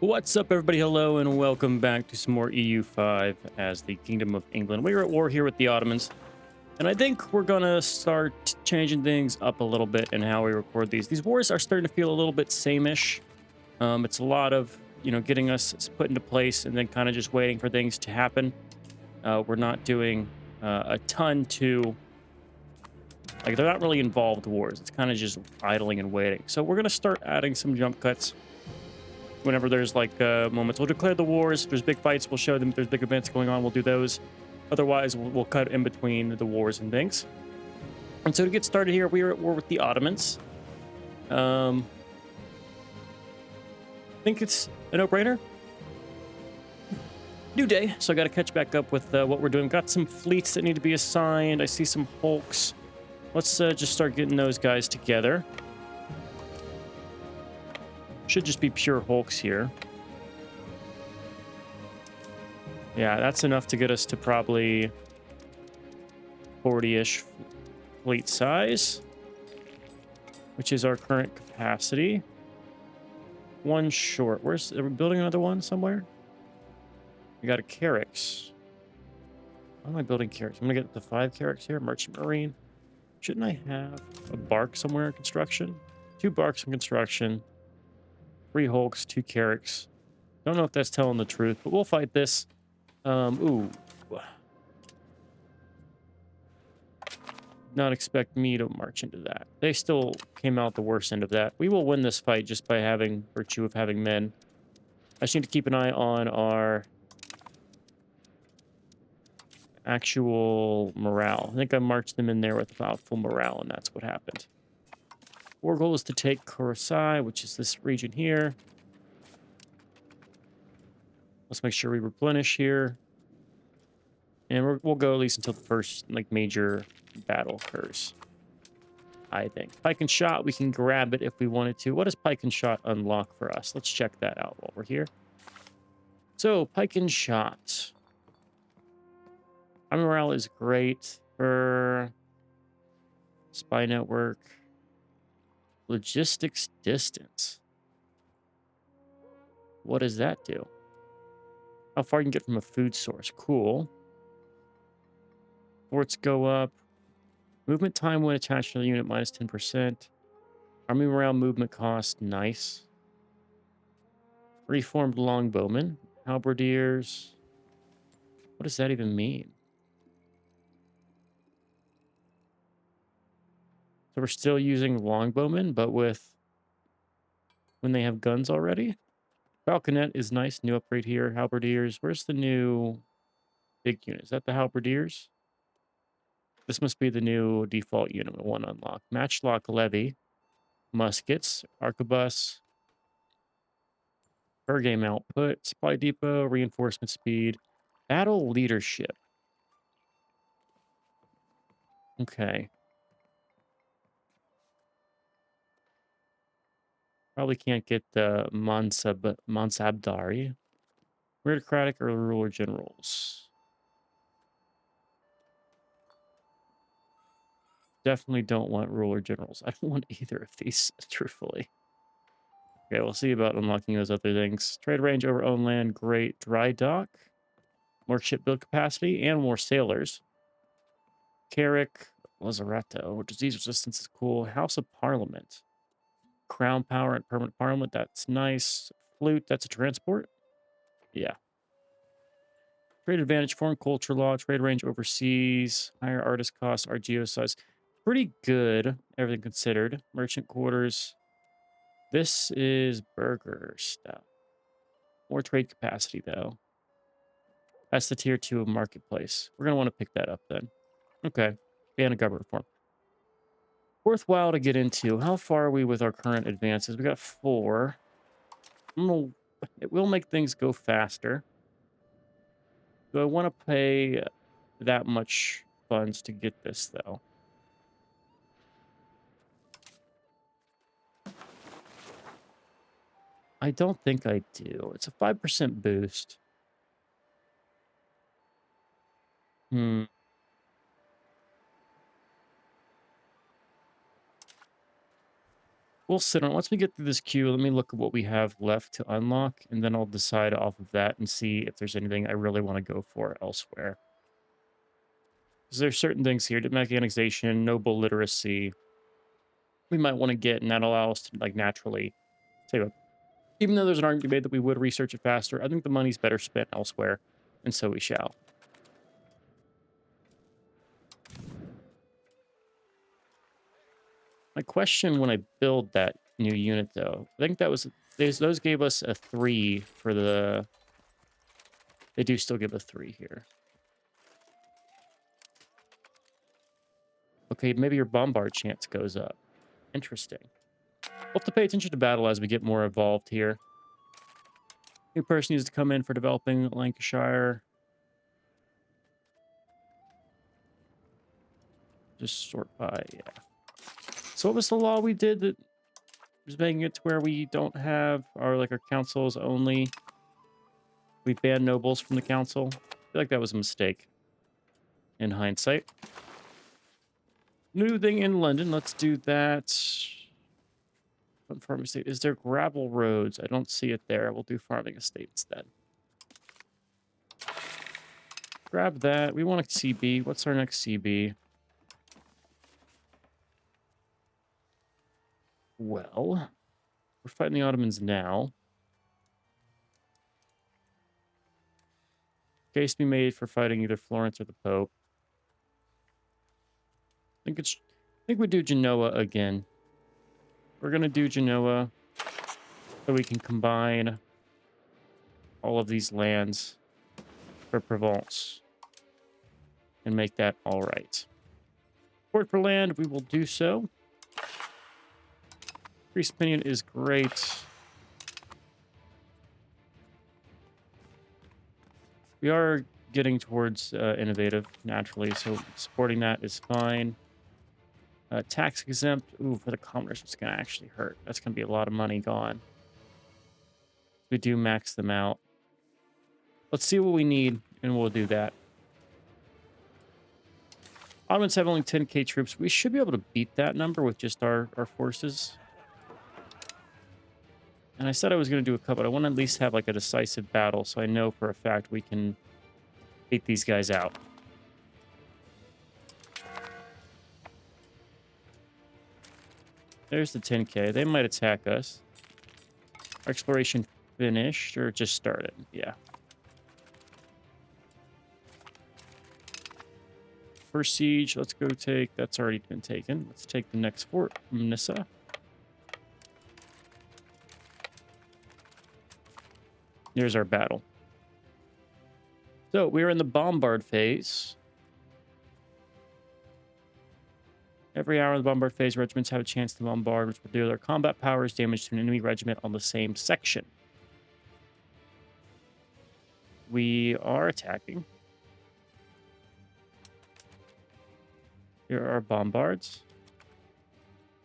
What's up, everybody? Hello, and welcome back to some more EU5 as the Kingdom of England. We are at war here with the Ottomans, and I think we're gonna start changing things up a little bit in how we record these. These wars are starting to feel a little bit same-ish. It's a lot of, getting us put into place and then kind of just waiting for things to happen. We're not doing a ton to, like, they're not really involved wars. It's kind of just idling and waiting. So we're gonna start adding some jump cuts whenever there's like moments. We'll declare the wars. If there's big fights, we'll show them. If there's big events going on, we'll do those. Otherwise, we'll cut in between the wars and things. And so to get started here, we are at war with the Ottomans. I think it's a no-brainer. New day, so I got to catch back up with what we're doing. Got some fleets that need to be assigned. I see some hulks. Let's just start getting those guys together. Should just be pure hulks here. Yeah, that's enough to get us to probably 40-ish fleet size, which is our current capacity. One short. Are we building another one somewhere? We got a Carracks. Why am I building Carracks? I'm gonna get the 5 Carracks here. Merchant Marine. Shouldn't I have a bark somewhere in construction? 2 barks in construction. 3 hulks, 2 Carracks. Don't know if that's telling the truth, but we'll fight this. Ooh. Not expect me to march into that. They still came out the worst end of that. We will win this fight just by having virtue of having men. I just need to keep an eye on our actual morale. I think I marched them in there with about full morale, and that's what happened. Our goal is to take Kurosai, which is this region here. Let's make sure we replenish here. And we'll go at least until the first major battle occurs, I think. Pike and Shot, we can grab it if we wanted to. What does Pike and Shot unlock for us? Let's check that out while we're here. So, Pike and Shot. Our morale is great for spy network. Logistics distance. What does that do? How far you can get from a food source. Cool. Forts go up. Movement time when attached to the unit minus 10%. Army morale movement cost. Nice. Reformed longbowmen. Halberdiers. What does that even mean? So we're still using longbowmen, but with when they have guns already. Falconet is nice. New upgrade here. Halberdiers. Where's the new big unit? Is that the Halberdiers? This must be the new default unit. One unlock. Matchlock levy. Muskets. Arquebus. Per game output. Supply depot. Reinforcement speed. Battle leadership. Okay. Probably can't get the Mansabdari. Meritocratic or ruler generals. Definitely don't want ruler generals. I don't want either of these, truthfully. Okay, we'll see about unlocking those other things. Trade range over own land, great. Dry dock. More shipbuild capacity and more sailors. Carrick, Lazaretto. Disease resistance is cool. House of Parliament. Crown power and permanent parliament. That's nice. Flute, that's a transport. Yeah. Trade advantage, foreign culture law, trade range overseas, higher artist cost, RGO size. Pretty good, everything considered. Merchant quarters. This is burger stuff. More trade capacity, though. That's the tier 2 of marketplace. We're going to want to pick that up then. Okay. Ban of government reform. Worthwhile to get into. How far are we with our current advances? We got 4. It will make things go faster. Do I want to pay that much funds to get this, though? I don't think I do. It's a 5% boost. Hmm. we'll sit on it. Once we get through this queue, let me look at what we have left to unlock, and then I'll decide off of that and see if there's anything I really want to go for elsewhere. Because there's certain things here, diplomatic annexation, noble literacy, we might want to get, and that'll allow us to like naturally save up. Even though there's an argument to be made that we would research it faster, I think the money's better spent elsewhere, and so we shall. My question when I build that new unit, though, I think that was those gave us a 3 for the. They do still give a 3 here. Okay, maybe your bombard chance goes up. Interesting. We'll have to pay attention to battle as we get more involved here. New person needs to come in for developing Lancashire. Just sort by, yeah. So what was the law we did that was making it to where we don't have our councils only? We banned nobles from the council. I feel like that was a mistake in hindsight. New thing in London. Let's do that. Farming estate. Is there gravel roads? I don't see it there. We'll do farming estates then. Grab that. We want a CB. What's our next CB? Well, we're fighting the Ottomans now. Case to be made for fighting either Florence or the Pope. I think we do Genoa again. We're gonna do Genoa so we can combine all of these lands for Provence and make that all right. Port for land, we will do so. Increased opinion is great. We are getting towards innovative naturally, so supporting that is fine. Tax exempt, ooh, for the commoners, it's going to actually hurt. That's going to be a lot of money gone. We do max them out. Let's see what we need, and we'll do that. Ottomans have only 10k troops. We should be able to beat that number with just our forces. And I said I was going to do a couple, but I want to at least have like a decisive battle, so I know for a fact we can beat these guys out. There's the 10k. They might attack us. Our exploration finished, or just started. Yeah. First siege, let's go take... That's already been taken. Let's take the next fort, Nissa. Here's our battle. So, we're in the bombard phase. Every hour of the bombard phase, regiments have a chance to bombard, which will do their combat powers damage to an enemy regiment on the same section. We are attacking. Here are our bombards.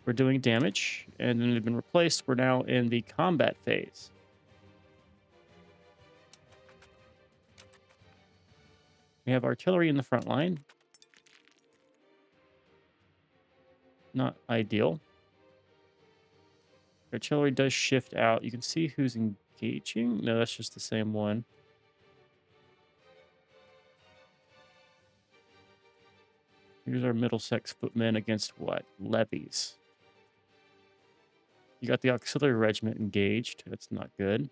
We're doing damage, and then they've been replaced. We're now in the combat phase. We have artillery in the front line. Not ideal. Artillery does shift out. You can see who's engaging. No, that's just the same one. Here's our Middlesex footmen against what? Levies. You got the auxiliary regiment engaged. That's not good.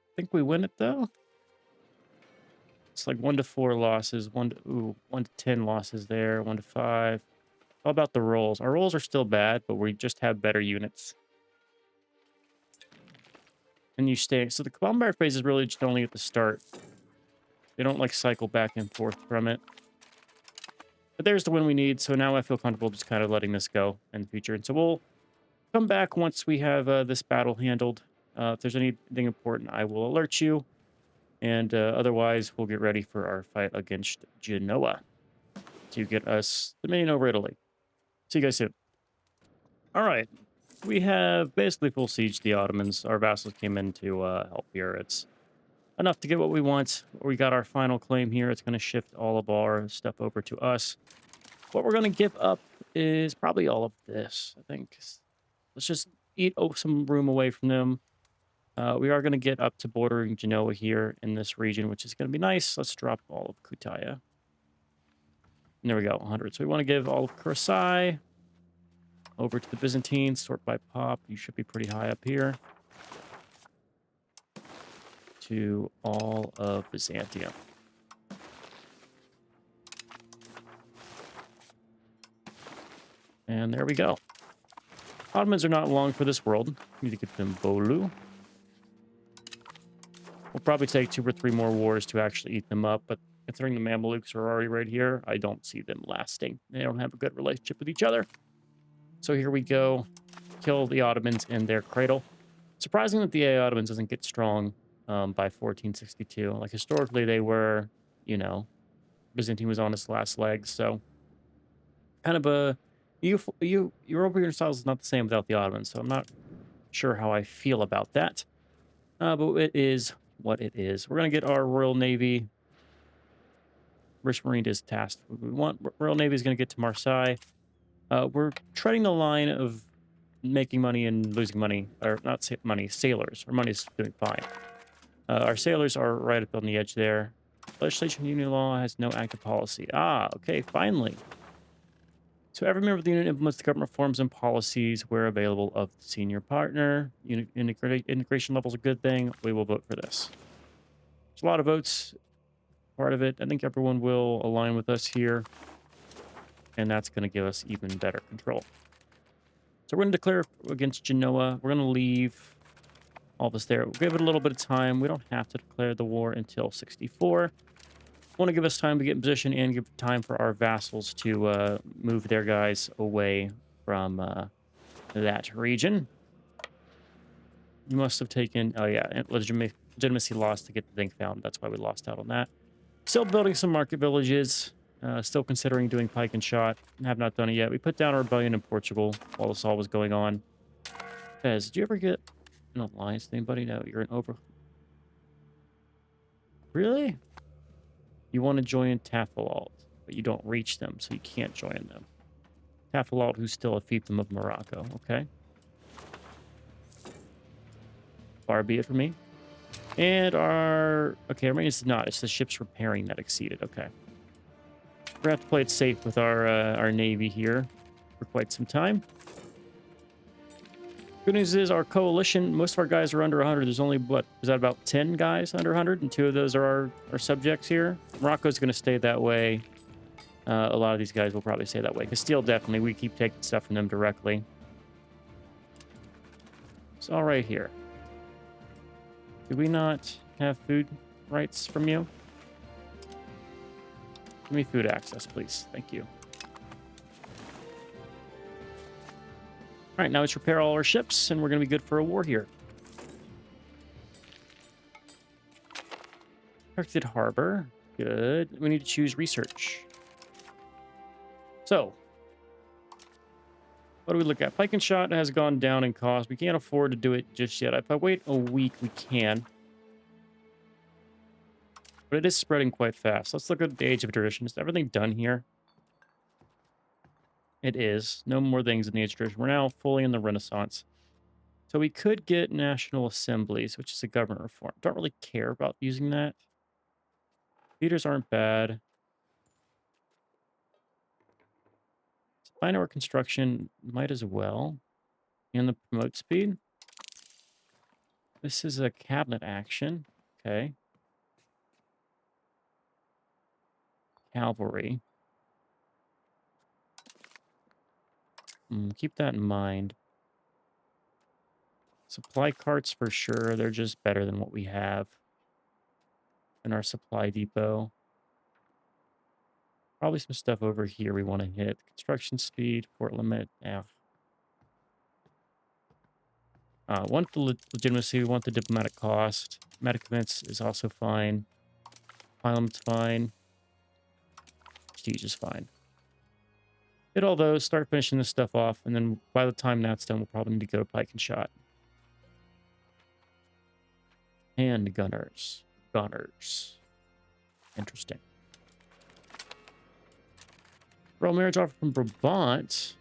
I think we win it though. It's like 1 to 4 losses, 1 to 10 losses there, 1 to 5. How about the rolls? Our rolls are still bad, but we just have better units. And you stay. So the bombard phase is really just only at the start. They don't like cycle back and forth from it. But there's the win we need. So now I feel comfortable just kind of letting this go in the future. And so we'll come back once we have this battle handled. If there's anything important, I will alert you. And otherwise, we'll get ready for our fight against Genoa to get us the main over Italy. See you guys soon. All right. We have basically full siege the Ottomans. Our vassals came in to help here. It's enough to get what we want. We got our final claim here. It's going to shift all of our stuff over to us. What we're going to give up is probably all of this, I think. Let's just eat some room away from them. We are going to get up to bordering Genoa here in this region, which is going to be nice. Let's drop all of Kutaya. And there we go, 100. So we want to give all of Kursai over to the Byzantines. Sort by pop. You should be pretty high up here. To all of Byzantium. And there we go. Ottomans are not long for this world. We need to get them Bolu. We'll probably take 2 or 3 more wars to actually eat them up, but considering the Mamelukes are already right here, I don't see them lasting. They don't have a good relationship with each other. So here we go. Kill the Ottomans in their cradle. Surprising that the Ottomans doesn't get strong by 1462. Like, historically, they were, you know, Byzantium was on its last legs, so kind of a... Europa Universalis is not the same without the Ottomans, so I'm not sure how I feel about that. But it is what it is. We're going to get our Royal Navy. British Marine is tasked. We want Royal Navy is going to get to Marseille. We're treading the line of making money and losing money, or not money, sailors. Our money's doing fine. Our sailors are right up on the edge there. Legislation union law has no active policy. Ah, okay, finally. So every member of the unit implements the government reforms and policies where available of the senior partner. Integration level is a good thing. We will vote for this. There's a lot of votes. Part of it. I think everyone will align with us here. And that's going to give us even better control. So we're going to declare against Genoa. We're going to leave all this there. We'll give it a little bit of time. We don't have to declare the war until 64. Want to give us time to get in position and give time for our vassals to move their guys away from that region. You must have taken... Oh, yeah. Legitimacy lost to get the thing found. That's why we lost out on that. Still building some market villages. Still considering doing pike and shot. Have not done it yet. We put down a rebellion in Portugal while this all was going on. Fez, did you ever get an alliance with anybody? No, you're an over... Really? You want to join Tafilalt, but you don't reach them, so you can't join them. Tafilalt, who's still a fiefdom of Morocco, okay? Far be it for me. And our... Okay, our maintenance is not. It's the ship's repairing that exceeded, okay. We're going to have to play it safe with our navy here for quite some time. Good news is our coalition, most of our guys are under 100. There's only, what, is that about 10 guys under 100? And 2 of those are our subjects here. Morocco's going to stay that way. A lot of these guys will probably stay that way. Castile, definitely. We keep taking stuff from them directly. It's all right here. Do we not have food rights from you? Give me food access, please. Thank you. All right, now let's repair all our ships, and we're going to be good for a war here. Protected harbor. Good. We need to choose research. So, what do we look at? Pike and shot has gone down in cost. We can't afford to do it just yet. If I wait a week, we can. But it is spreading quite fast. Let's look at the Age of Tradition. Is everything done here? It is. No more things in the Age of Tradition. We're now fully in the Renaissance. So we could get national assemblies, which is a government reform. Don't really care about using that. Theaters aren't bad. Binary construction might as well. And the promote speed. This is a cabinet action. Okay. Cavalry. Keep that in mind. Supply carts for sure. They're just better than what we have in our supply depot. Probably some stuff over here we want to hit. Construction speed, port limit. Yeah. Want the legitimacy. We want the diplomatic cost. Medicaments is also fine. Parliament's fine. Prestige is fine. Hit all those, start finishing this stuff off, and then by the time that's done, we'll probably need to go pike and shot. And gunners. gunners. Interesting. Royal marriage offer from Brabant.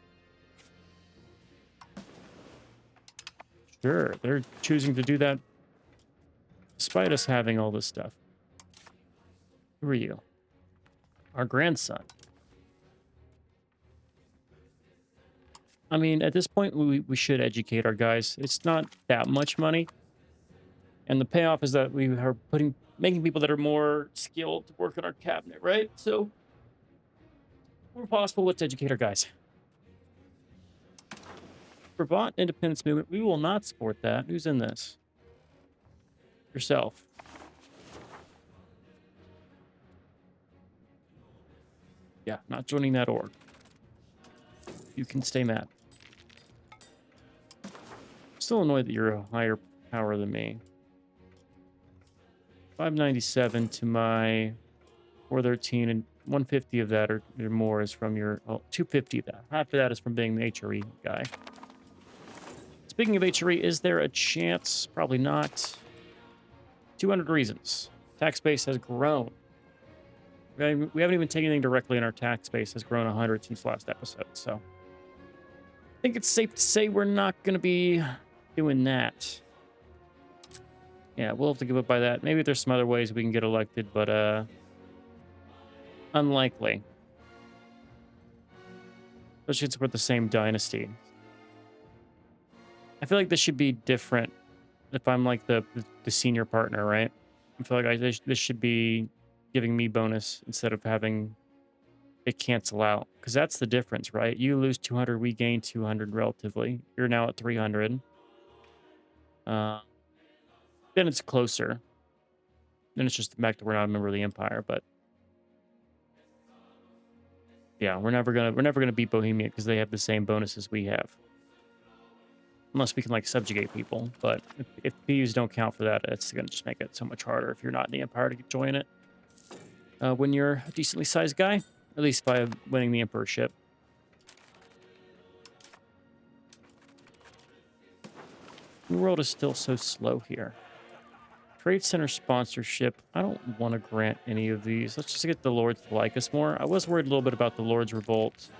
Sure, they're choosing to do that despite us having all this stuff. Who are you? Our grandson. I mean, at this point, we should educate our guys. It's not that much money. And the payoff is that we are making people that are more skilled to work in our cabinet, right? So, where possible, let's educate our guys. Brabant independence movement, we will not support that. Who's in this? Yourself. Yeah, not joining that org. You can stay mad. Still annoyed that you're a higher power than me. 597 to my 413, and 150 of that or more is from your... Oh, 250 of that. Half of that is from being the HRE guy. Speaking of HRE, is there a chance? Probably not. 200 reasons. Tax base has grown. We haven't even taken anything directly, and our tax base has grown 100 since last episode, so... I think it's safe to say we're not going to be doing that. Yeah, we'll have to give up by that. Maybe there's some other ways we can get elected, but unlikely. Especially since we're the same dynasty. I feel like this should be different if I'm like the senior partner, right? I feel like this should be giving me bonus instead of having it cancel out. Because that's the difference, right? You lose 200, we gain 200 relatively. You're now at 300. Then it's closer. Then it's just the fact that we're not a member of the Empire, but yeah, we're never gonna beat Bohemia because they have the same bonuses we have. Unless we can like subjugate people, but if PUs don't count for that, it's gonna just make it so much harder if you're not in the Empire to join it. When you're a decently sized guy, at least by winning the emperorship. The world is still so slow here. Trade Center sponsorship. I don't want to grant any of these. Let's just get the Lords to like us more. I was worried a little bit about the Lords Revolt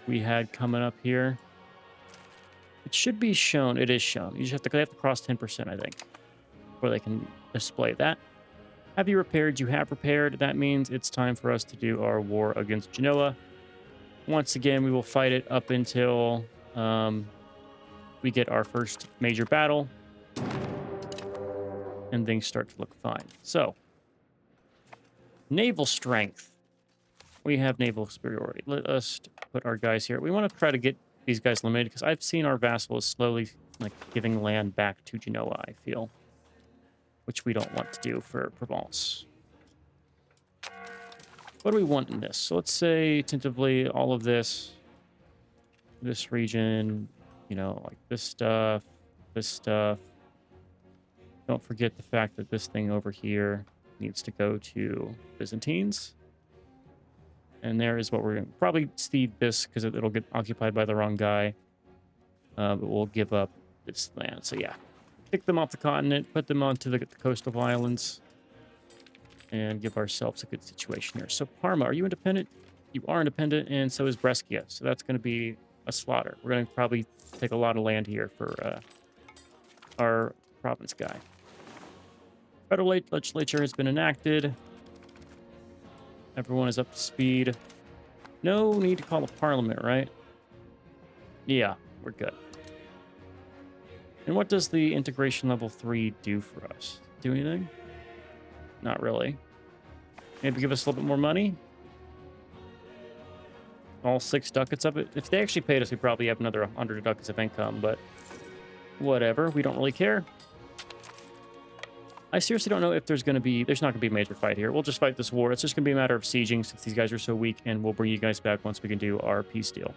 we had coming up here. It should be shown. It is shown. You just they have to cross 10%, I think, before they can display that. Have you repaired? You have repaired. That means it's time for us to do our war against Genoa. Once again, we will fight it up until we get our first major battle. And things start to look fine. So, naval strength. We have naval superiority. Let us put our guys here. We want to try to get these guys limited because I've seen our vassal is slowly like giving land back to Genoa, I feel. Which we don't want to do for Provence. What do we want in this? So let's say tentatively all of this region, you know, like this stuff. Don't forget the fact that this thing over here needs to go to Byzantines. And there is what we're going to probably cede this because it'll get occupied by the wrong guy. But we'll give up this land. So yeah, kick them off the continent, put them onto the coastal islands, and give ourselves a good situation here. So Parma, are you independent? You are independent, and so is Brescia. So that's going to be a slaughter. We're going to probably take a lot of land here for our province guy. Federal legislature has been enacted. Everyone is up to speed. No need to call a parliament, right? Yeah, we're good. And what does the integration level 3 do for us? Do anything? Not really. Maybe give us a little bit more money? All 6 ducats of it. If they actually paid us, we probably have another 100 ducats of income, but whatever. We don't really care. I seriously don't know if there's not going to be a major fight here. We'll just fight this war. It's just going to be a matter of sieging since these guys are so weak, and we'll bring you guys back once we can do our peace deal.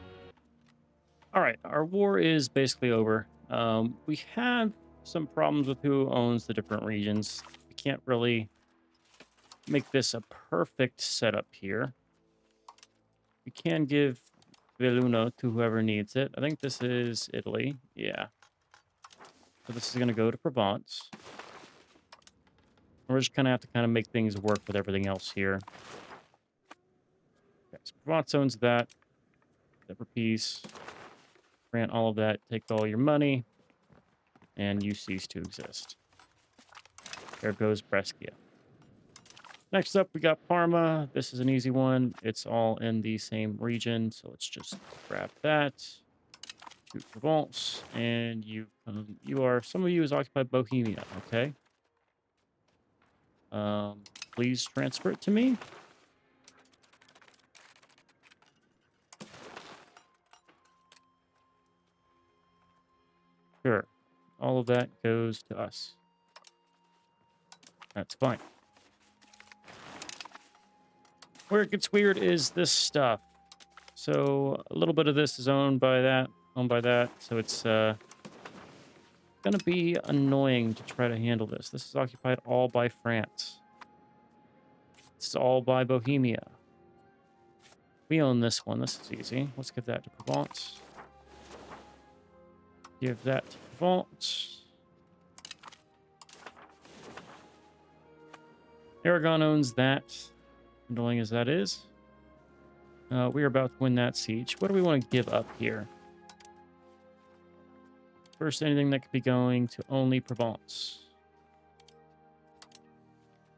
All right, our war is basically over. We have some problems with who owns the different regions. We can't really make this a perfect setup here. We can give Belluno to whoever needs it. I think this is Italy. Yeah. So this is going to go to Provence. We're just gonna have to kind of make things work with everything else here. Okay, so Provence owns that. That for peace. Grant all of that. Take all your money. And you cease to exist. There goes Brescia. Next up, we got Parma. This is an easy one. It's all in the same region. So let's just grab that. To Provence. And you are, some of you is occupied Bohemia. Okay. Please transfer it to me. Sure. All of that goes to us. That's fine. Where it gets weird is this stuff. So a little bit of this is owned by that. So it's gonna be annoying to try to handle this. This is occupied all by France. This is all by Bohemia. We own this one. This is easy. Let's give that to Provence. Give that to Provence. Aragon owns that. Annoying as that is. We are about to win that siege. What do we want to give up here? First, anything that could be going to only Provence.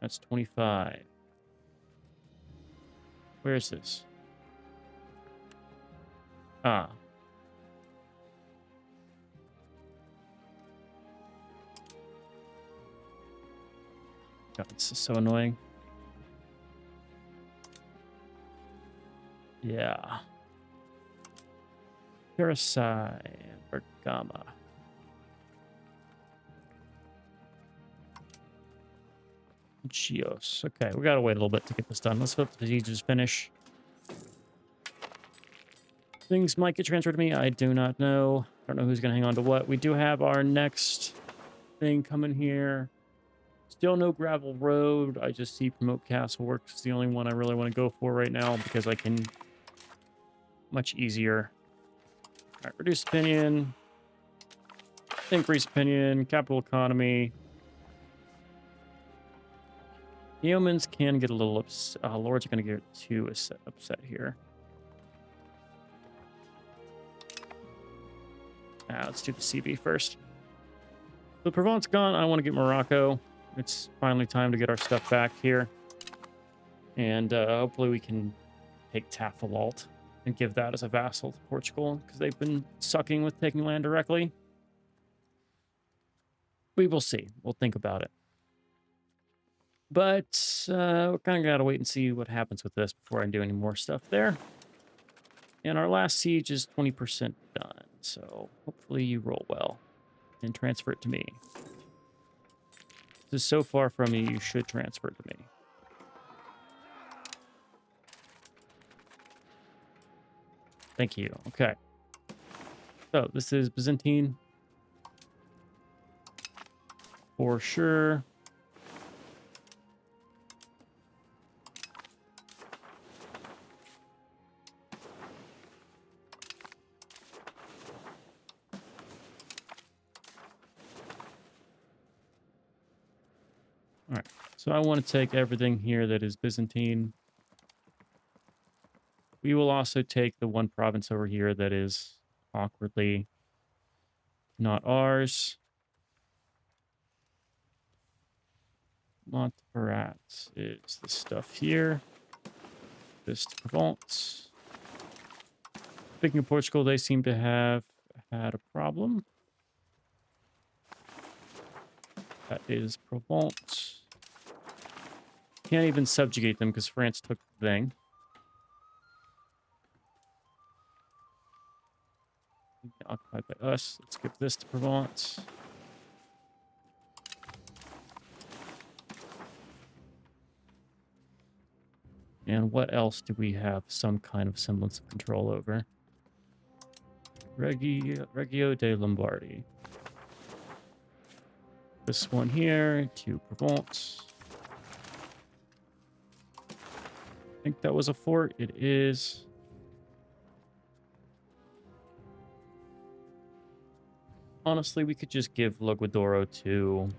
That's 25. Where is this? Ah. God, this is so annoying. Yeah. Curacao, Bergama. Chios. Okay, we gotta wait a little bit to get this done. Let's hope the sieges finish. Things might get transferred to me. I do not know. I don't know who's gonna hang on to what. We do have our next thing coming here. Still no gravel road. I just see Promote Castle Works is the only one I really want to go for right now because I can much easier. All right, reduce opinion, increase opinion, capital economy. Yeomans can get a little upset. Lords are going to get too upset here. Let's do the CB first. So Provence gone. I want to get Morocco. It's finally time to get our stuff back here. And hopefully we can take Tafilalt and give that as a vassal to Portugal because they've been sucking with taking land directly. We will see. We'll think about it. But we kind of got to wait and see what happens with this before I do any more stuff there. And our last siege is 20% done. So hopefully you roll well and transfer it to me. This is so far from you, you should transfer it to me. Thank you. Okay. So this is Byzantine. For sure. All right. So I want to take everything here that is Byzantine. We will also take the one province over here that is awkwardly not ours. Montferrat is the stuff here. This to Provence. Speaking of Portugal, they seem to have had a problem. That is Provence. Can't even subjugate them because France took the thing. Occupied by us. Let's give this to Provence. And what else do we have some kind of semblance of control over? Reggio de Lombardy. This one here to Provence. I think that was a fort. It is. Honestly, we could just give Logudoro to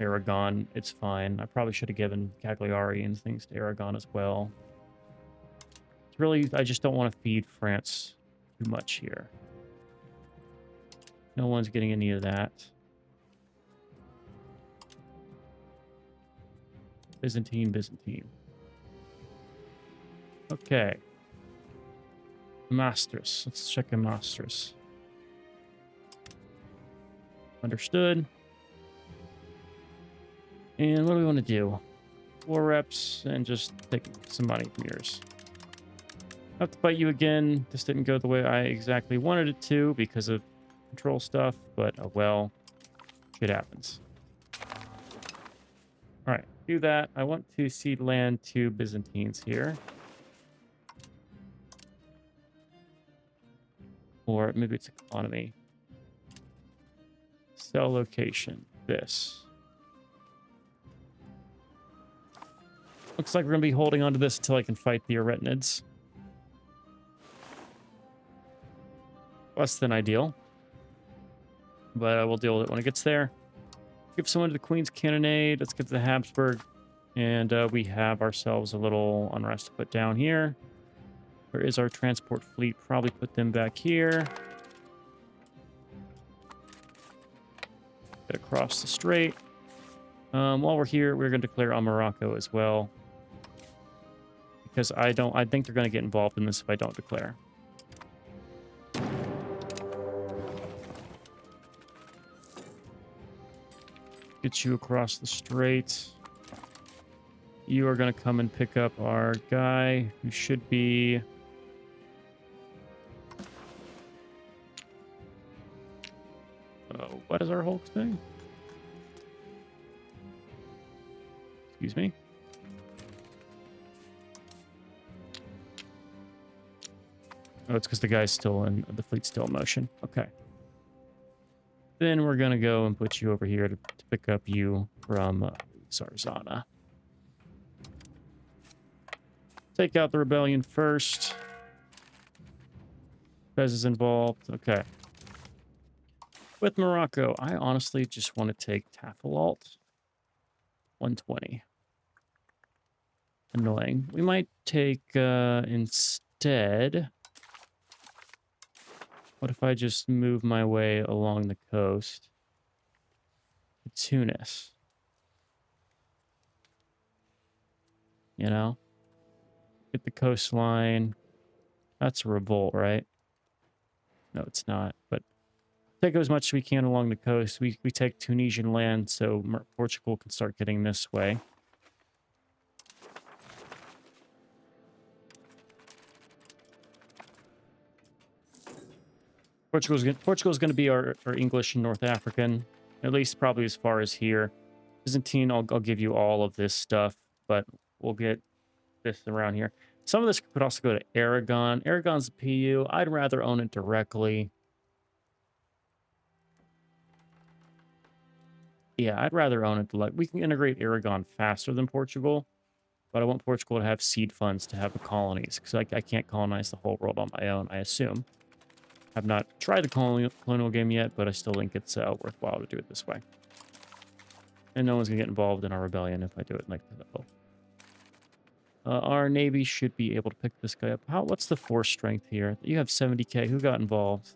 Aragon, it's fine. I probably should have given Cagliari and things to Aragon as well. It's really, I just don't want to feed France too much here. No one's getting any of that. Byzantine, Byzantine. Okay. Masters. Let's check a Masters. Understood. And what do we want to do? War reps and just take some money from yours. I have to fight you again. This didn't go the way I exactly wanted it to because of control stuff, but oh well. Shit happens. Alright, do that. I want to cede land to Byzantines here. Or maybe it's economy. Cell location. This. Looks like we're going to be holding on to this until I can fight the Aretinids. Less than ideal. But I will deal with it when it gets there. Give someone to the Queen's Cannonade. Let's get to the Habsburg. And we have ourselves a little unrest to put down here. Where is our transport fleet? Probably put them back here. Get across the strait. While we're here, we're going to declare on Morocco as well. Because I think they're going to get involved in this if I don't declare. Get you across the strait. You are going to come and pick up our guy who should be... what is our Hulk thing? Excuse me. Oh, it's because the guy's still in, the fleet's still in motion. Okay. Then we're going to go and put you over here to pick up you from Sarzana. Take out the rebellion first. Fez is involved. Okay. With Morocco, I honestly just want to take Tafilalt. 120. Annoying. We might take, instead... What if I just move my way along the coast to Tunis? You know? Get the coastline. That's a revolt, right? No, it's not. But take as much as we can along the coast. We take Tunisian land so Portugal can start getting this way. Portugal's going to be our English and North African, at least probably as far as here. Byzantine, I'll give you all of this stuff, but we'll get this around here. Some of this could also go to Aragon. Aragon's a PU. I'd rather own it directly. Yeah, I'd rather own it. We can integrate Aragon faster than Portugal, but I want Portugal to have seed funds to have the colonies, because I can't colonize the whole world on my own, I assume. I've not tried the colonial game yet, but I still think it's worthwhile to do it this way. And no one's going to get involved in our rebellion if I do it like that. Our navy should be able to pick this guy up. What's the force strength here? You have 70k. Who got involved?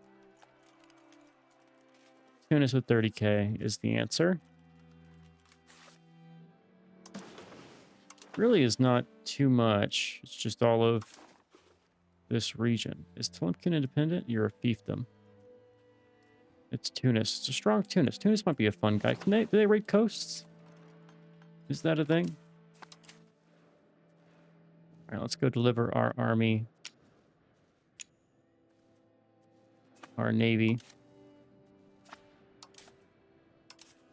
Tunis with 30k is the answer. Really is not too much. It's just all of this region. Is Tlemcen independent? You're a fiefdom. It's Tunis. It's a strong Tunis. Tunis might be a fun guy. Do they raid coasts? Is that a thing? All right, let's go deliver our army. Our navy.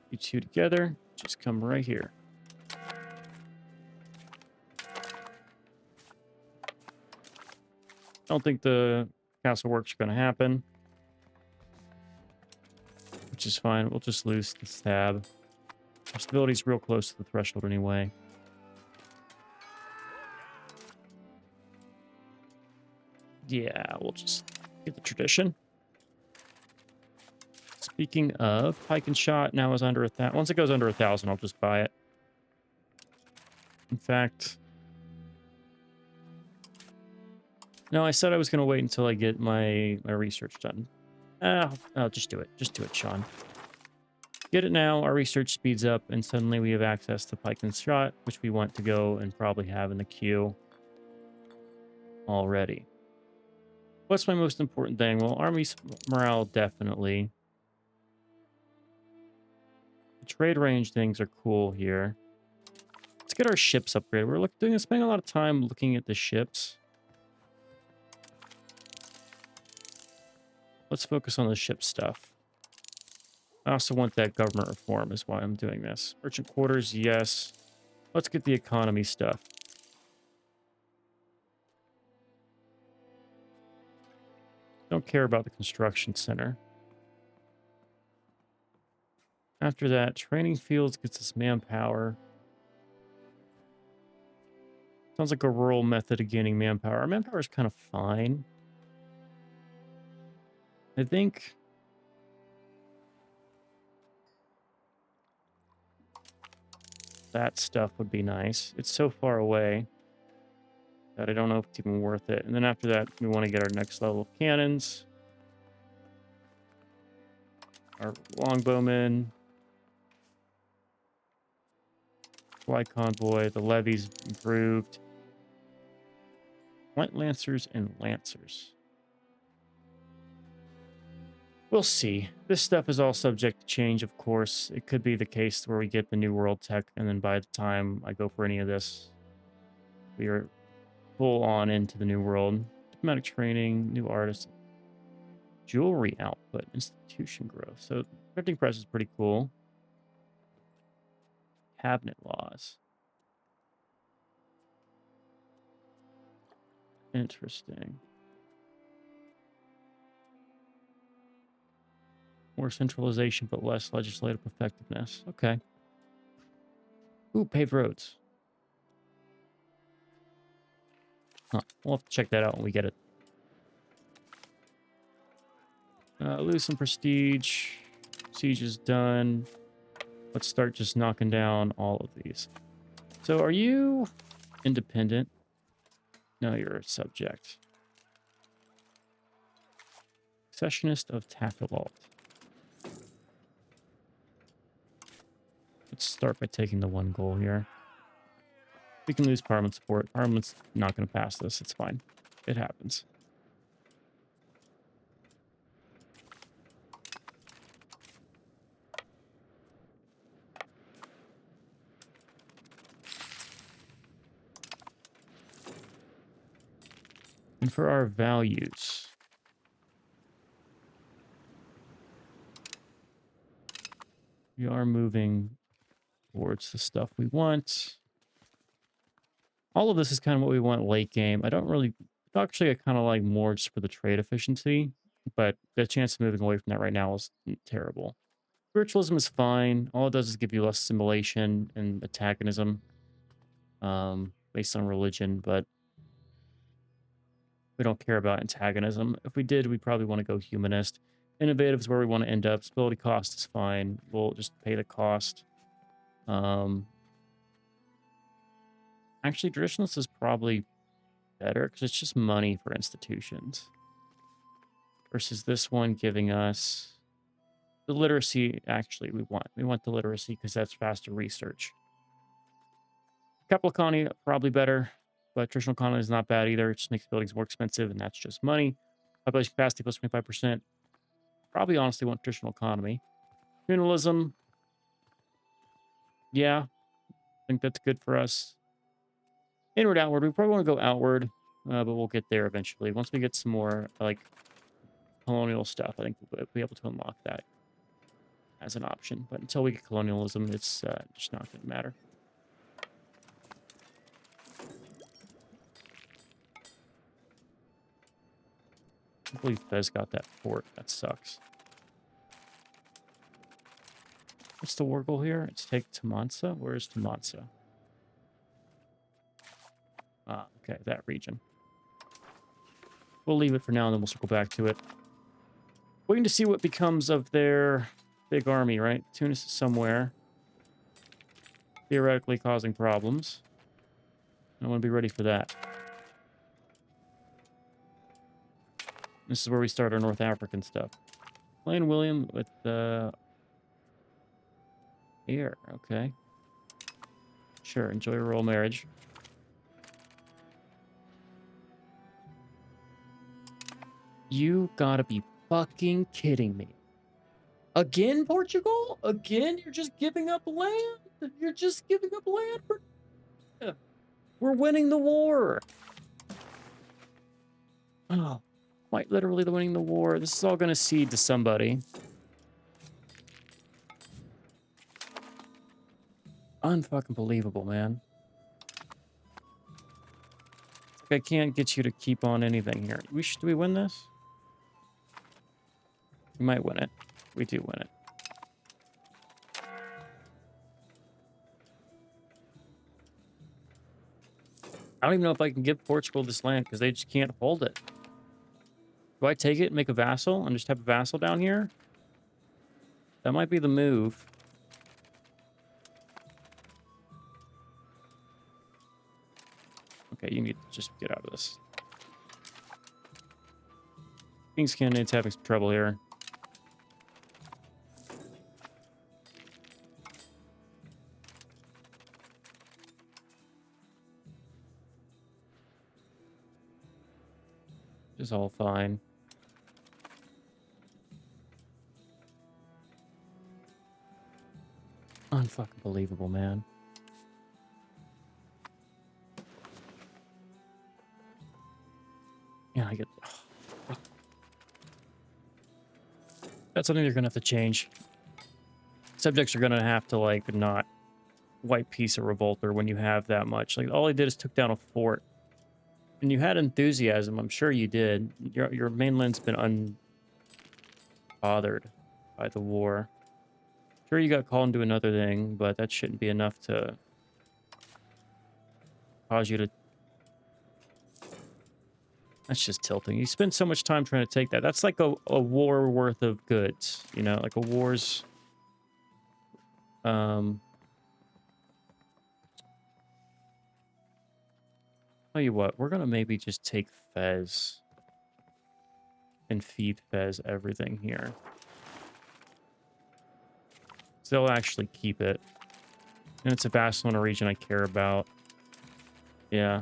You two together. Just come right here. I don't think the castle works are going to happen. Which is fine. We'll just lose the stab. Our stability's real close to the threshold anyway. Yeah, we'll just get the tradition. Speaking of, pike and shot now is under 1,000. Once it goes under 1,000, I'll just buy it. In fact, no, I said I was going to wait until I get my research done. I'll just do it. Just do it, Sean. Get it now, our research speeds up, and suddenly we have access to pike and shot, which we want to go and probably have in the queue already. What's my most important thing? Well, army morale, definitely. The trade range things are cool here. Let's get our ships upgraded. We're spending a lot of time looking at the ships. Let's focus on the ship stuff. I also want that government reform is why I'm doing this. Merchant quarters, yes. Let's get the economy stuff. Don't care about the construction center. After that, training fields gets us manpower. Sounds like a rural method of gaining manpower. Our manpower is kind of fine. I think that stuff would be nice. It's so far away that I don't know if it's even worth it. And then after that, we want to get our next level of cannons. Our longbowmen. Fly convoy. The levies improved. Light lancers and lancers. We'll see. This stuff is all subject to change, of course. It could be the case where we get the new world tech, and then by the time I go for any of this, we are full on into the new world. Diplomatic training, new artists, jewelry output, institution growth. So printing press is pretty cool. Cabinet laws. Interesting. More centralization, but less legislative effectiveness. Okay. Ooh, paved roads. Huh. We'll have to check that out when we get it. Lose some prestige. Siege is done. Let's start just knocking down all of these. So are you independent? No, you're a subject. Accessionist of Tafilalt. Let's start by taking the one goal here. We can lose Parliament support. Parliament's not going to pass this. It's fine. It happens. And for our values, we are moving towards the stuff we want. All of this is kind of what we want late game. Actually, I kind of like more just for the trade efficiency, but the chance of moving away from that right now is terrible. Spiritualism is fine. All it does is give you less assimilation and antagonism based on religion, but we don't care about antagonism. If we did, we'd probably want to go humanist. Innovative is where we want to end up. Stability cost is fine. We'll just pay the cost. Actually, traditionalist is probably better because it's just money for institutions. Versus this one giving us the literacy. Actually, we want the literacy because that's faster research. Capital economy, probably better. But traditional economy is not bad either. It just makes buildings more expensive, and that's just money. Population capacity plus 25%. Probably honestly want traditional economy. Communalism. Yeah. I think that's good for us. Inward, outward. We probably want to go outward, but we'll get there eventually. Once we get some more, like, colonial stuff, I think we'll be able to unlock that as an option. But until we get colonialism, it's just not going to matter. I believe Fez got that fort. That sucks. What's the war goal here? It's take Tamansa. Where is Tamansa? Ah, okay, that region. We'll leave it for now, and then we'll circle back to it. Waiting to see what becomes of their big army, right? Tunis is somewhere, theoretically causing problems. I want to be ready for that. This is where we start our North African stuff. Playing William with Air, okay. Sure, enjoy your royal marriage. You gotta be fucking kidding me. Again, Portugal? Again? You're just giving up land? You're just giving up land for... We're winning the war. Oh, quite literally winning the war. This is all gonna cede to somebody. Unfucking believable, man. I can't get you to keep on anything here. Do we win this? We might win it. We do win it. I don't even know if I can give Portugal this land because they just can't hold it. Do I take it and make a vassal and just have a vassal down here? That might be the move. Okay, you need to just get out of this. King's candidate's having some trouble here. It's all fine. Unfucking believable, man. Yeah, I get... Oh. That's something they're gonna have to change. Subjects are gonna have to, like, not white piece a revolter when you have that much. Like, all he did is took down a fort. And you had enthusiasm, I'm sure you did. Your mainland's been unbothered by the war. Sure, you got called into another thing, but that shouldn't be enough to cause you to... That's just tilting. You spend so much time trying to take that. That's like a war worth of goods, you know? Like a war's... Tell you what, we're gonna maybe just take Fez and feed Fez everything here. So they'll actually keep it. And it's a vassal in a region I care about. Yeah.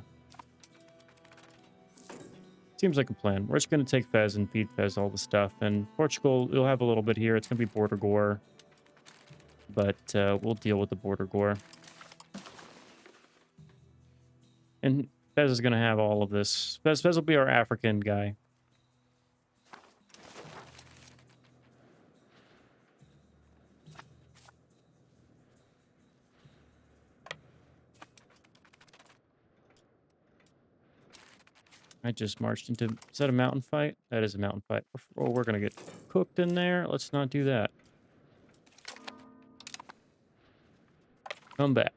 Seems like a plan. We're just going to take Fez and feed Fez all the stuff. And Portugal, you'll have a little bit here. It's going to be border gore. But we'll deal with the border gore. And Fez is going to have all of this. Fez will be our African guy. I just marched into... Is that a mountain fight? That is a mountain fight. Oh, we're going to get cooked in there. Let's not do that. Come back.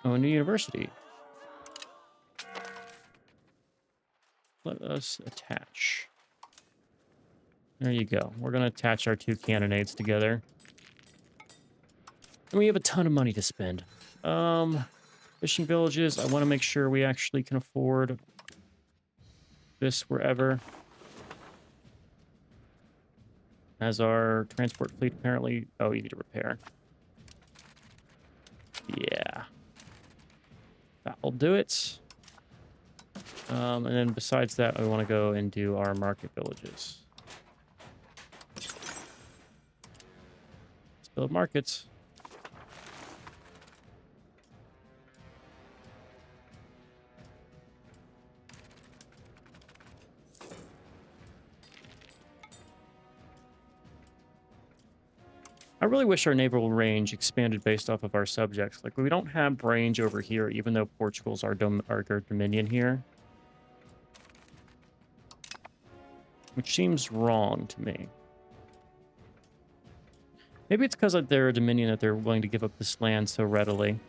Oh, a new university. Let us attach. There you go. We're going to attach our two cannonades together. And we have a ton of money to spend. Fishing villages. I want to make sure we actually can afford this wherever. As our transport fleet apparently... Oh, you need to repair. Yeah. That'll do it. And then besides that, we want to go and do our market villages. Let's build markets. I really wish our naval range expanded based off of our subjects. Like, we don't have range over here, even though Portugal's our dominion here. Which seems wrong to me. Maybe it's because they're a Dominion that they're willing to give up this land so readily.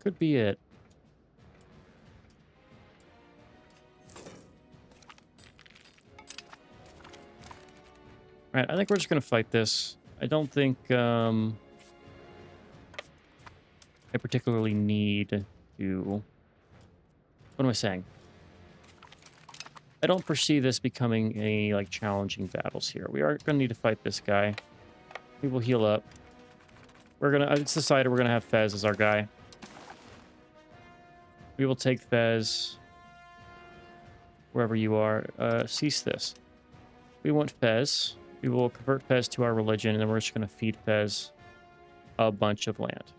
Could be it. All right, I think we're just going to fight this. I don't think I particularly need to... What am I saying? I don't foresee this becoming any, like, challenging battles here. We are going to need to fight this guy. We will heal up. We're going to... It's decided we're going to have Fez as our guy. We will take Fez wherever you are. Cease this. We want Fez. We will convert Fez to our religion, and then we're just going to feed Fez a bunch of land.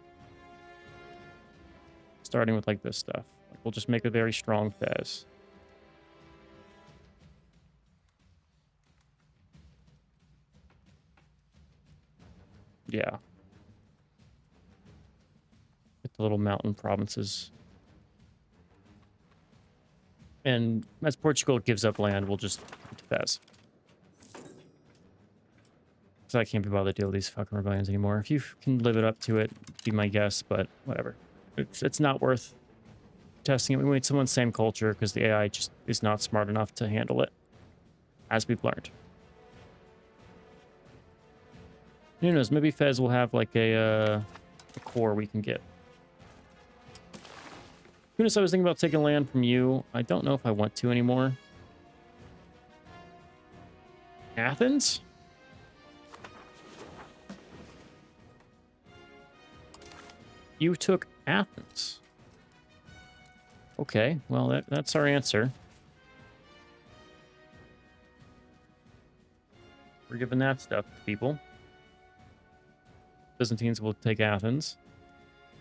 Starting with, like, this stuff. We'll just make a very strong Fez. Yeah. Get the little mountain provinces. And as Portugal gives up land, we'll just give it to Fez. Because I can't be bothered to deal with these fucking rebellions anymore. If you can live it up to it, be my guess, but whatever. It's not worth testing it. We need someone's same culture because the AI just is not smart enough to handle it, as we've learned. Who knows? Maybe Fez will have like a core we can get. Who knows? I was thinking about taking land from you. I don't know if I want to anymore. Athens? You took Athens. Okay, well, that's our answer. We're giving that stuff to people. Byzantines will take Athens.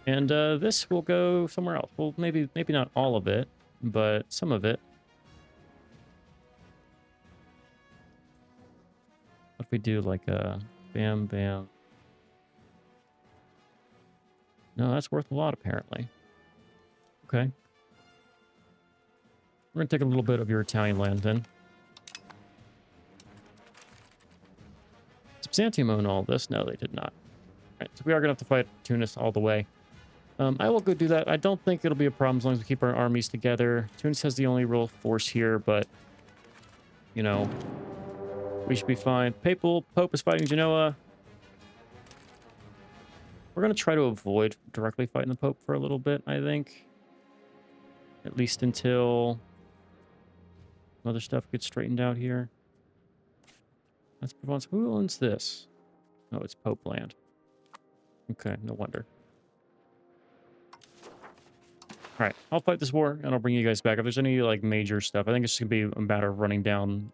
And this will go somewhere else. Well, maybe not all of it, but some of it. What if we do like a bam, bam? No, that's worth a lot, apparently. Okay. We're going to take a little bit of your Italian land, then. Does Byzantium own all this? No, they did not. All right, so we are going to have to fight Tunis all the way. I will go do that. I don't think it'll be a problem as long as we keep our armies together. Tunis has the only real force here, but, you know, we should be fine. Pope is fighting Genoa. We're going to try to avoid directly fighting the Pope for a little bit, I think. At least until other stuff gets straightened out here. That's Provence. Who owns this? Oh, it's Pope land. Okay, no wonder. All right, I'll fight this war, and I'll bring you guys back. If there's any, like, major stuff, I think it's going to be a matter of running down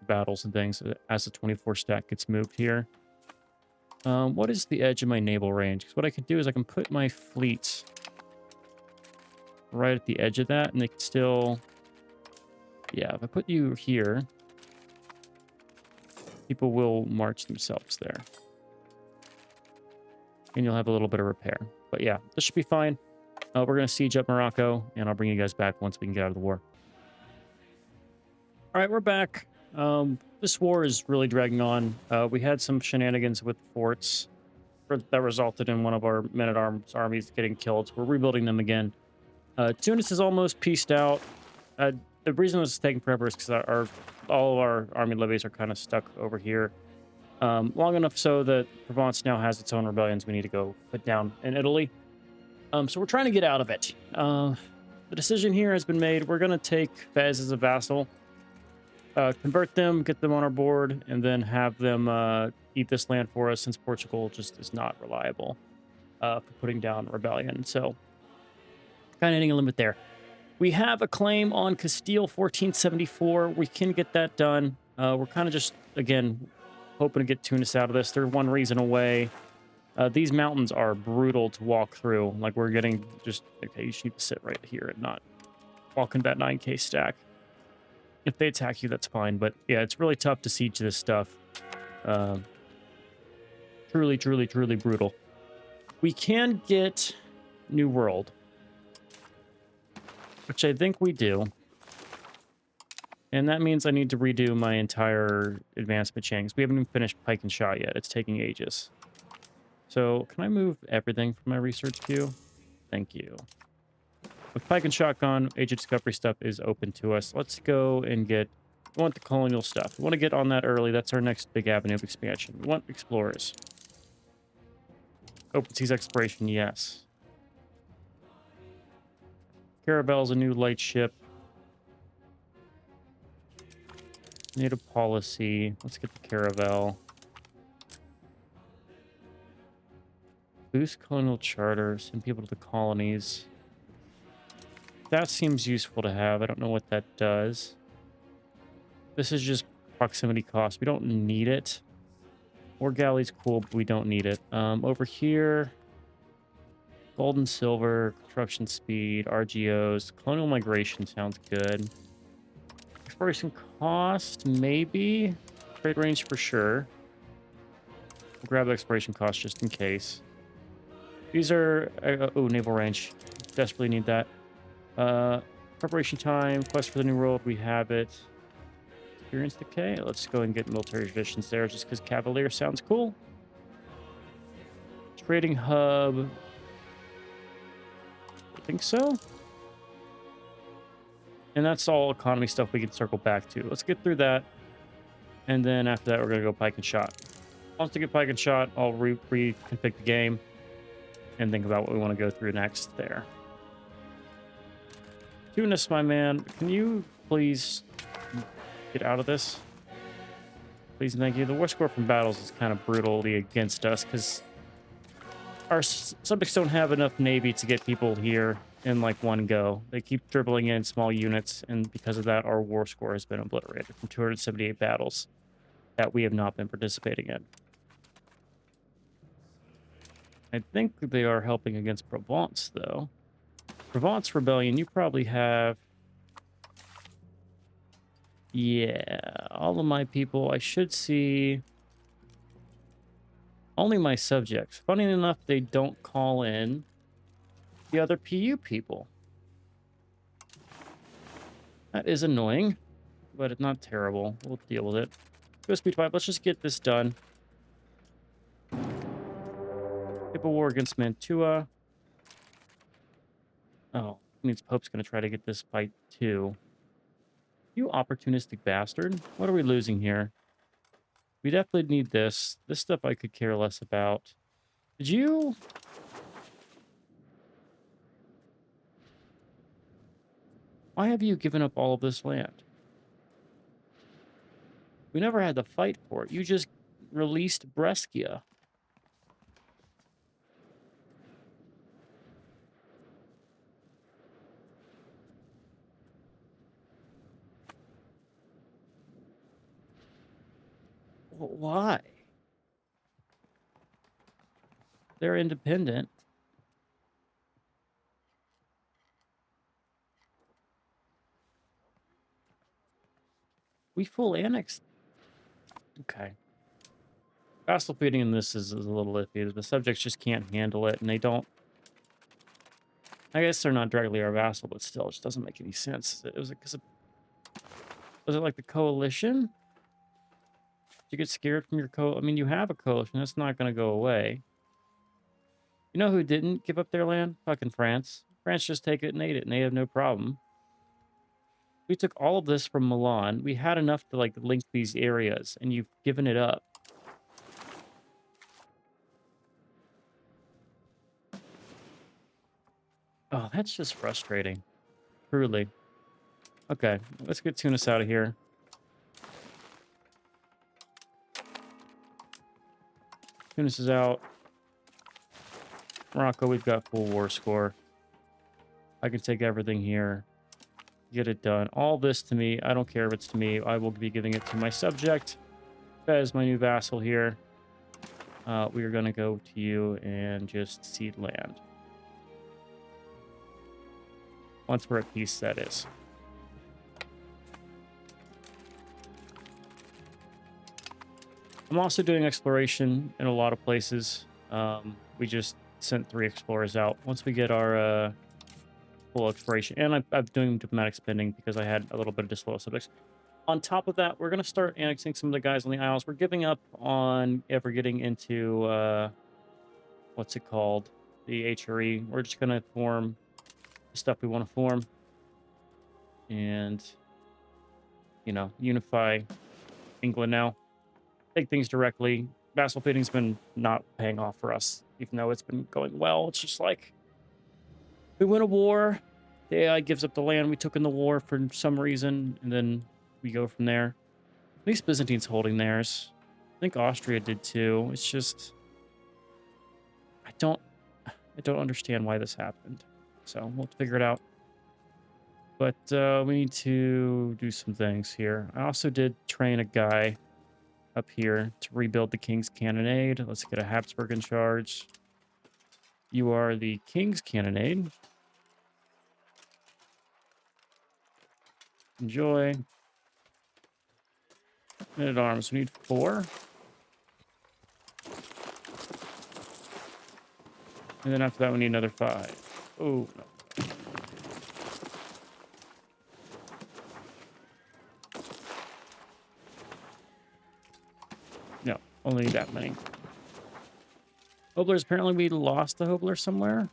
battles and things as the 24 stack gets moved here. What is the edge of my naval range? Because what I could do is I can put my fleet right at the edge of that, and they can still... Yeah, if I put you here, people will march themselves there. And you'll have a little bit of repair. But yeah, this should be fine. We're going to siege up Morocco, and I'll bring you guys back once we can get out of the war. All right, we're back. This war is really dragging on. We had some shenanigans with forts that resulted in one of our men-at-arms armies getting killed. We're rebuilding them again. Tunis is almost pieced out. The reason this is taking forever is because all of our army levies are kind of stuck over here. Long enough so that Provence now has its own rebellions we need to go put down in Italy. So we're trying to get out of it. The decision here has been made. We're going to take Fez as a vassal, convert them, get them on our board, and then have them eat this land for us since Portugal just is not reliable for putting down rebellion. So kind of hitting a limit there. We have a claim on Castile 1474. We can get that done. We're kind of just, again, hoping to get Tunis out of this. They're one reason away. These mountains are brutal to walk through. Like, we're getting just... Okay, you just need to sit right here and not walk into that 9k stack. If they attack you, that's fine. But, yeah, it's really tough to siege this stuff. Truly, truly, truly brutal. We can get New World, which I think we do. And that means I need to redo my entire advancement chain, 'cause we haven't even finished Pike and Shot yet. It's taking ages. So can I move everything from my research queue? Thank you. With Pike and Shotgun, Age of Discovery stuff is open to us. Let's go and get... We want the colonial stuff. We want to get on that early. That's our next big avenue of expansion. We want explorers. Open seas exploration, yes. Caravel's a new light ship. Native policy. Let's get the Caravel. Boost colonial charter. Send people to the colonies. That seems useful to have. I don't know what that does. This is just proximity cost. We don't need it. More galleys, cool, but we don't need it. Over here, gold and silver, construction speed, RGOs, colonial migration sounds good. Exploration cost, maybe. Trade range for sure. We'll grab the exploration cost just in case. These are... oh, naval range. Desperately need that. Preparation time, quest for the new world, we have it. Experience decay. Let's go and get military traditions there just because Cavalier sounds cool. Trading hub. I think so. And that's all economy stuff we can circle back to. Let's get through that. And then after that, we're going to go Pike and Shot. Once we get Pike and Shot, I'll reconfig the game and think about what we want to go through next there. Tunis, my man, can you please get out of this? Please and thank you. The war score from battles is kind of brutally against us because our subjects don't have enough navy to get people here in like one go. They keep dribbling in small units, and because of that, our war score has been obliterated from 278 battles that we have not been participating in. I think they are helping against Provence, though. Provence Rebellion, you probably have... Yeah, all of my people. I should see... Only my subjects. Funny enough, they don't call in the other PU people. That is annoying, but it's not terrible. We'll deal with it. Go speed 5. Let's just get this done. Papal War against Mantua. Oh, means Pope's going to try to get this fight too. You opportunistic bastard. What are we losing here? We definitely need this. This stuff I could care less about. Did you... Why have you given up all of this land? We never had to fight for it. You just released Brescia. Why? They're independent. We full annexed. Okay. Vassal feeding in this is a little iffy. The subjects just can't handle it, and they don't... I guess they're not directly our vassal, but still, it just doesn't make any sense. It was because of... Was it like the coalition? Did you get scared from your I mean, you have a coalition. That's not going to go away. You know who didn't give up their land? Fucking France. France just take it and ate it, and they have no problem. We took all of this from Milan. We had enough to, like, link these areas, and you've given it up. Oh, that's just frustrating. Truly. Okay, let's get Tunis out of here. Tunis is out. Morocco, we've got full war score. I can take everything here. Get it done. All this to me. I don't care if it's to me. I will be giving it to my subject. That is my new vassal here. We are going to go to you and just cede land. Once we're at peace, that is. I'm also doing exploration in a lot of places. We just sent 3 explorers out. Once we get our full exploration, and I'm doing diplomatic spending because I had a little bit of disloyal subjects. On top of that, we're going to start annexing some of the guys on the Isles. We're giving up on ever getting into, what's it called? The HRE. We're just going to form the stuff we want to form. And, you know, unify England now. Take things directly. Vassal feeding's been not paying off for us, even though it's been going well. It's just like, we win a war, the AI gives up the land we took in the war for some reason, and then we go from there. At least Byzantine's holding theirs. I think Austria did too. It's just, I don't understand why this happened. So we'll figure it out. But we need to do some things here. I also did train a guy up here to rebuild the King's Cannonade. Let's get a Habsburg in charge. You are the King's Cannonade. Enjoy. Men at arms. We need 4. And then after that, we need another 5. Oh, no. No, only that many. Hoblers, apparently we lost the Hobler somewhere.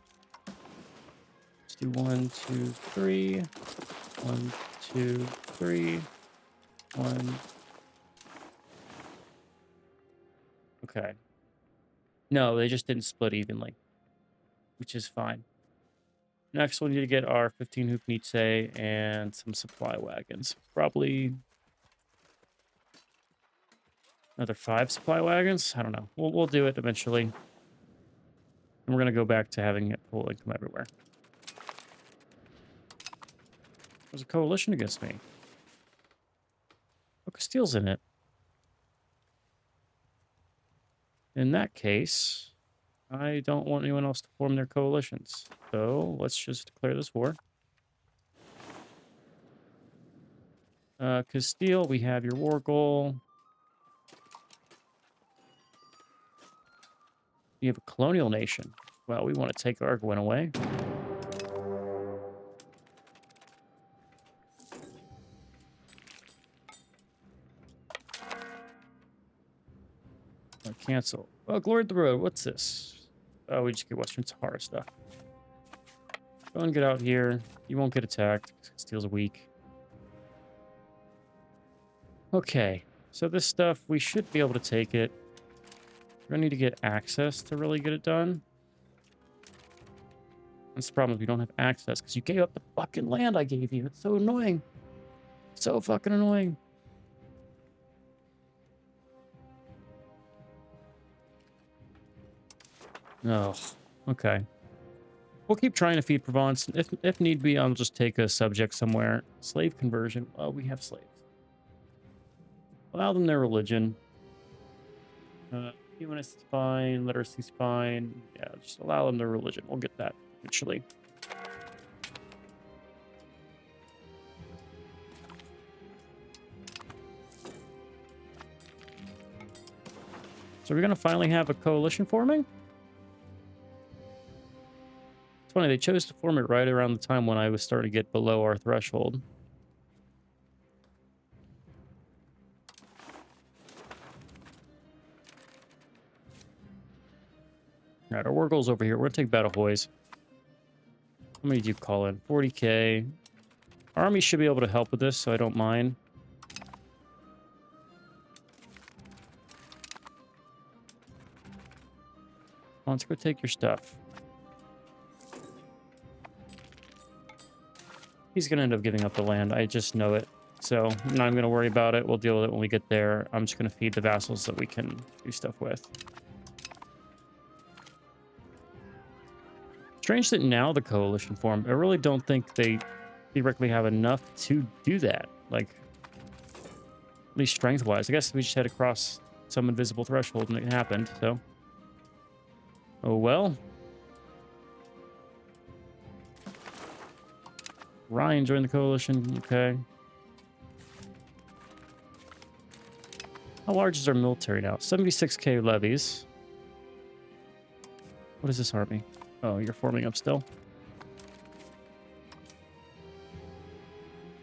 Let's do 1, 2, 3. 1, 2, 3. 1. Okay. No, they just didn't split evenly, which is fine. Next, we need to get our 15 Hupnice and some supply wagons. Probably another 5 supply wagons. I don't know. We'll do it eventually. And we're going to go back to having it pull income everywhere. There's a coalition against me. Oh, Castile's in it. In that case, I don't want anyone else to form their coalitions. So let's just declare this war. Castile, we have your war goal. You have a colonial nation. Well, we want to take Arguin away. Cancel. Oh, Glory of the Road. What's this? Oh, we just get Western Sahara stuff. Go and get out here. You won't get attacked because Castile's weak. Okay. So this stuff, we should be able to take it. We're going to need to get access to really get it done. That's the problem. We don't have access because you gave up the fucking land I gave you. It's so annoying. So fucking annoying. Oh, okay. We'll keep trying to feed Provence. If need be, I'll just take a subject somewhere. Slave conversion. Well, we have slaves. Allow them their religion. Humanist is fine. Literacy is fine. Yeah, just allow them their religion. We'll get that eventually. So we're going to finally have a coalition forming? Funny, they chose to form it right around the time when I was starting to get below our threshold. All right, our war goal's over here. We're going to take Badajoz. How many do you call in? 40k. Army should be able to help with this, so I don't mind. Let's go take your stuff. He's going to end up giving up the land. I just know it. So I'm not going to worry about it. We'll deal with it when we get there. I'm just going to feed the vassals that we can do stuff with. Strange that now the coalition formed. I really don't think they theoretically have enough to do that. Like, at least strength-wise. I guess we just had to cross some invisible threshold and it happened, so. Oh well. Ryan joined the coalition. Okay. How large is our military now? 76k levies. What is this army? Oh, you're forming up still.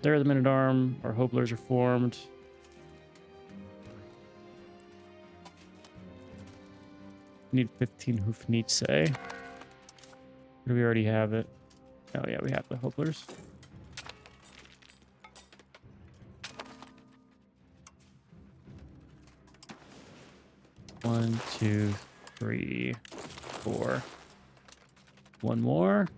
There, the Men-at-Arm. Our Hoplers are formed. Need 15 Hoofnietse. Do we already have it? Oh yeah, we have the Hoplers. One, two, three, four. One more.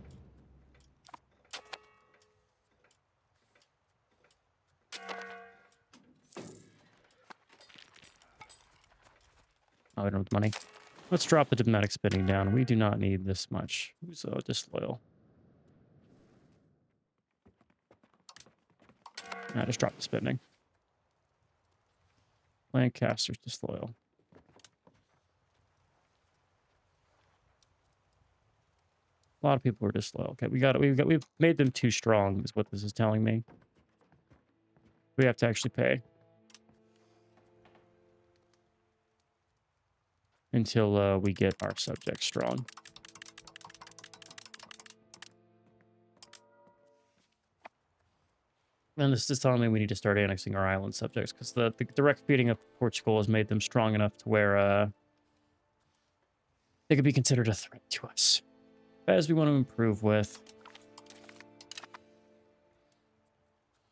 Oh, I don't have the money. Let's drop the diplomatic spending down. We do not need this much. Who's disloyal? I just dropped the spending. Lancaster's disloyal. A lot of people are disloyal. Okay, we've made them too strong, is what this is telling me. We have to actually pay until we get our subjects strong. And this is telling me we need to start annexing our island subjects because the direct beating of Portugal has made them strong enough to where they could be considered a threat to us. As we want to improve with.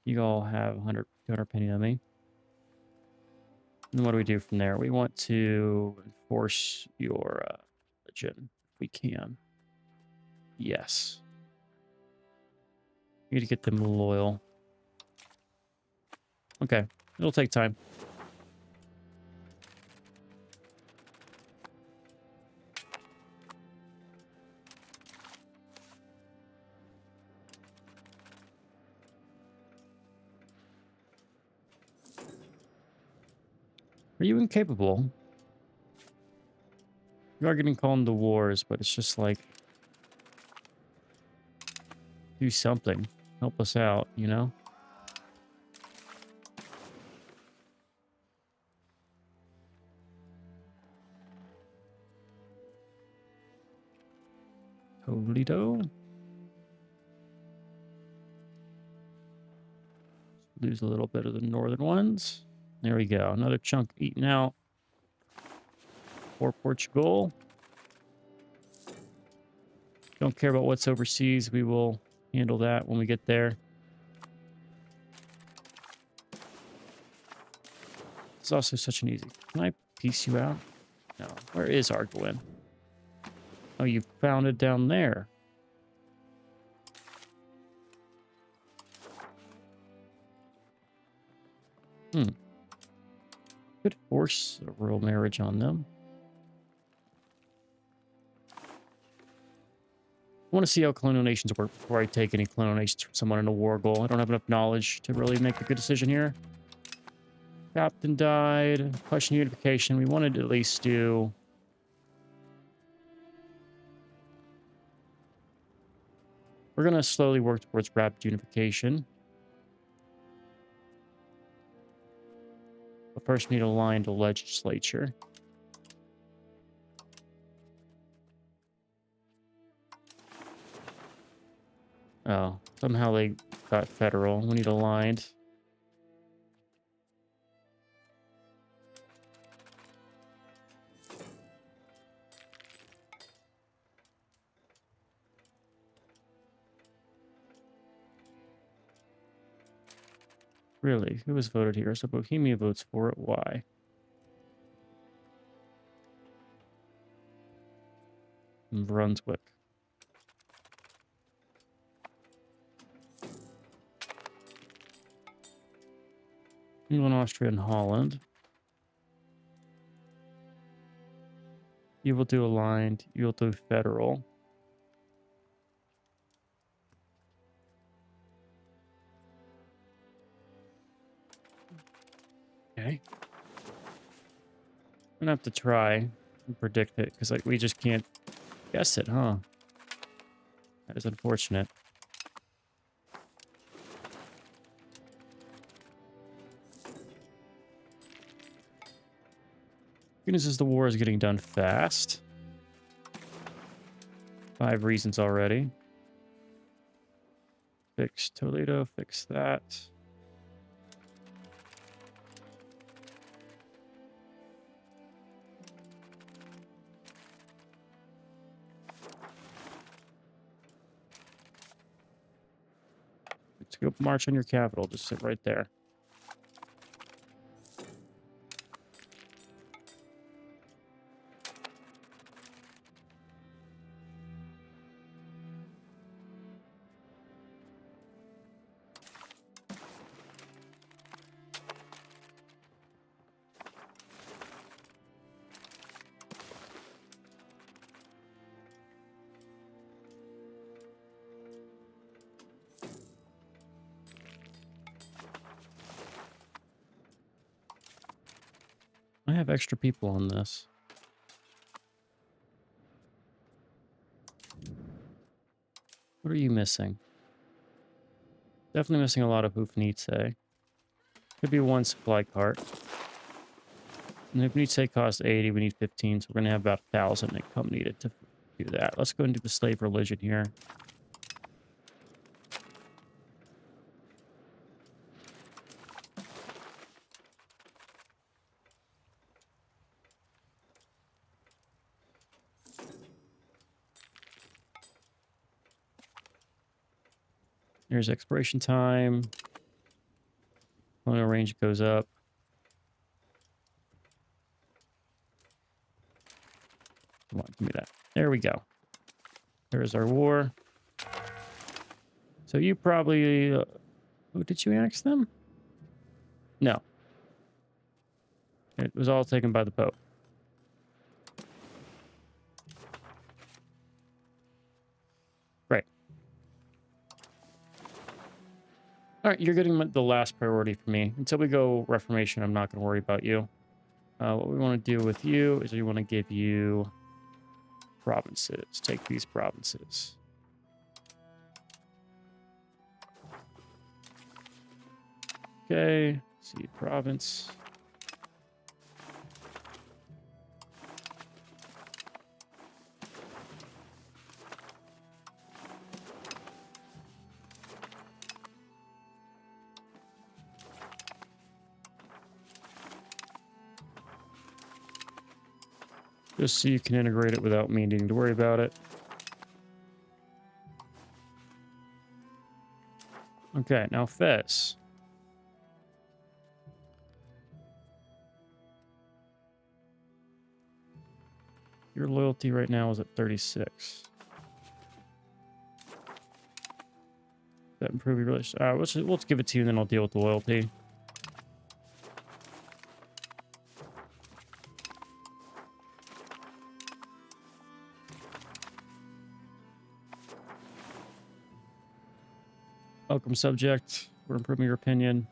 You all have 100, 200 penny on me. And what do we do from there? We want to enforce your religion if we can. Yes. We need to get them loyal. Okay. It'll take time. Are you incapable? You are getting called into wars, but it's just like... do something. Help us out, you know? Toledo. Lose a little bit of the northern ones. There we go. Another chunk eaten out. For Portugal. Don't care about what's overseas. We will handle that when we get there. It's also such an easy... Can I piece you out? No. Where is Arguin? Oh, you found it down there. Could force a royal marriage on them. I want to see how colonial nations work before I take any colonial nations from someone in a war goal. I don't have enough knowledge to really make a good decision here. Captain died. Question unification. We wanted to at least do... We're going to slowly work towards rapid unification. But first we need to align to legislature. Oh, somehow they got federal. We need aligned. Really? Who was voted here? So Bohemia votes for it. Why? Brunswick. England, Austria, and Holland. You will do aligned. You will do federal. Okay. I'm gonna have to try and predict it because like we just can't guess it, huh? That is unfortunate. Good news is the war is getting done fast. 5 reasons already. Fix Toledo, fix that. Let's go march on your capital. Just sit right there. I have extra people on this. What are you missing? Definitely missing a lot of Hoofnitze. Could be one supply cart. And if Hoofnitze costs 80, we need 15, so we're going to have about 1,000 income needed to do that. Let's go into the slave religion here. Here's expiration time. Colonial range goes up. Come on, give me that. There we go. There's our war. So you probably... oh, did you annex them? No. It was all taken by the Pope. Right. All right, you're getting the last priority for me. Until we go Reformation, I'm not going to worry about you. What we want to do with you is we want to give you provinces. Take these provinces. Okay, see province. Just so you can integrate it without me needing to worry about it. Okay, now Fez. Your loyalty right now is at 36. That improve your relationship? Let's give it to you and then I'll deal with the loyalty. Welcome, subject. We're improving your opinion.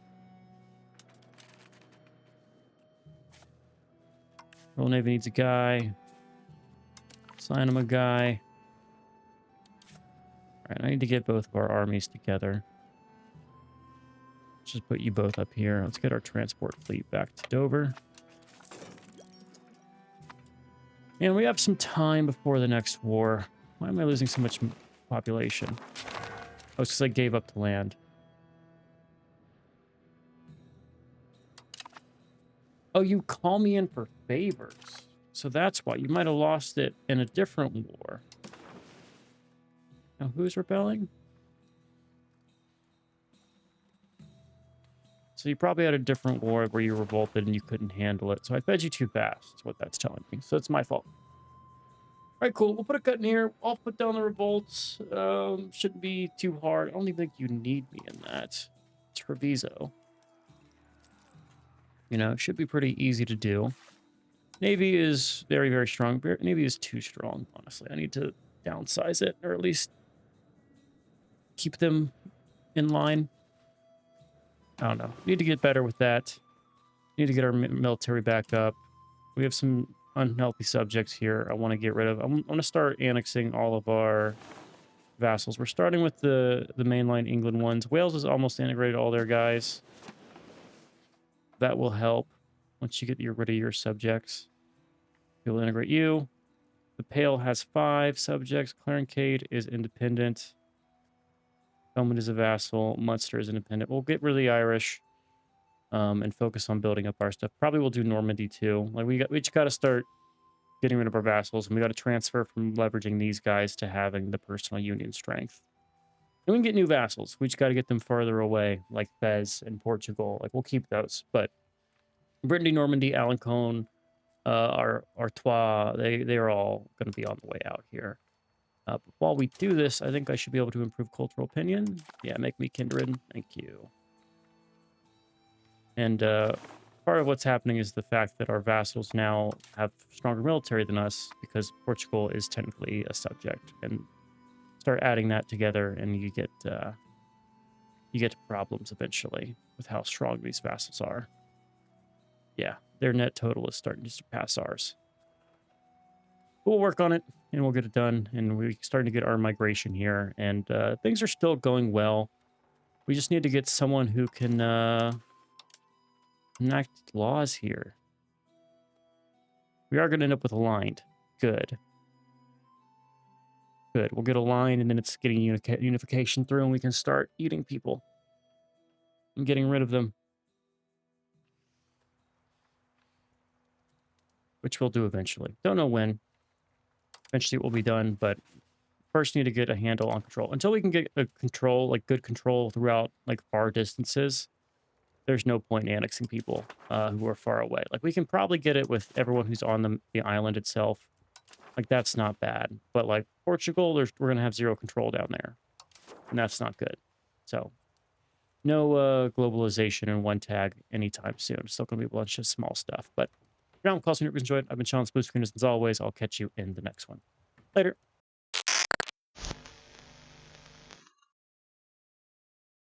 Royal Navy needs a guy. Assign him a guy. Alright, I need to get both of our armies together. Let's just put you both up here. Let's get our transport fleet back to Dover. And we have some time before the next war. Why am I losing so much population? Oh, it's because I gave up the land. Oh, you call me in for favors. So that's why. You might have lost it in a different war. Now, who's rebelling? So you probably had a different war where you revolted and you couldn't handle it. So I fed you too fast, is what that's telling me. So it's my fault. All right, cool. We'll put a cut in here. I'll put down the revolts. Shouldn't be too hard. I don't even think you need me in that. Treviso. You know, it should be pretty easy to do. Navy is very, very strong. Navy is too strong, honestly. I need to downsize it, or at least keep them in line. I don't know. Need to get better with that. Need to get our military back up. We have some unhealthy subjects here I want to get rid of. I'm going to start annexing all of our vassals. We're starting with the mainline England ones. Wales has almost integrated all their guys. That will help once you get rid of your subjects. We'll integrate you. The Pale has 5 subjects. Clarencade is independent. Thomond is a vassal. Munster is independent. We'll get rid of the Irish and focus on building up our stuff. Probably we'll do Normandy too. Like we just got to start getting rid of our vassals, and we got to transfer from leveraging these guys to having the personal union strength. And we can get new vassals. We just got to get them farther away, like Fez and Portugal. Like we'll keep those, but Brittany, Normandy, Alencon, Artois, they are all going to be on the way out here. But while we do this, I think I should be able to improve cultural opinion. Yeah, make me kindred. Thank you. And part of what's happening is the fact that our vassals now have stronger military than us because Portugal is technically a subject. And start adding that together, and you get problems eventually with how strong these vassals are. Yeah, their net total is starting to surpass ours. We'll work on it, and we'll get it done. And we're starting to get our migration here, and things are still going well. We just need to get someone who can enact laws here. We are going to end up with aligned. Good. Good. We'll get aligned, and then it's getting unification through, and we can start eating people and getting rid of them. Which we'll do eventually. Don't know when. Eventually it will be done, but first need to get a handle on control. Until we can get a control, like good control throughout like far distances, there's no point in annexing people who are far away. Like we can probably get it with everyone who's on the island itself. Like that's not bad. But like Portugal, we're going to have zero control down there. And that's not good. So no globalization in one tag anytime soon. It's still going to be a bunch of small stuff. But for now, I'm Claus. Hope you enjoyed. I've been Sean Blue Screen as always. I'll catch you in the next one. Later.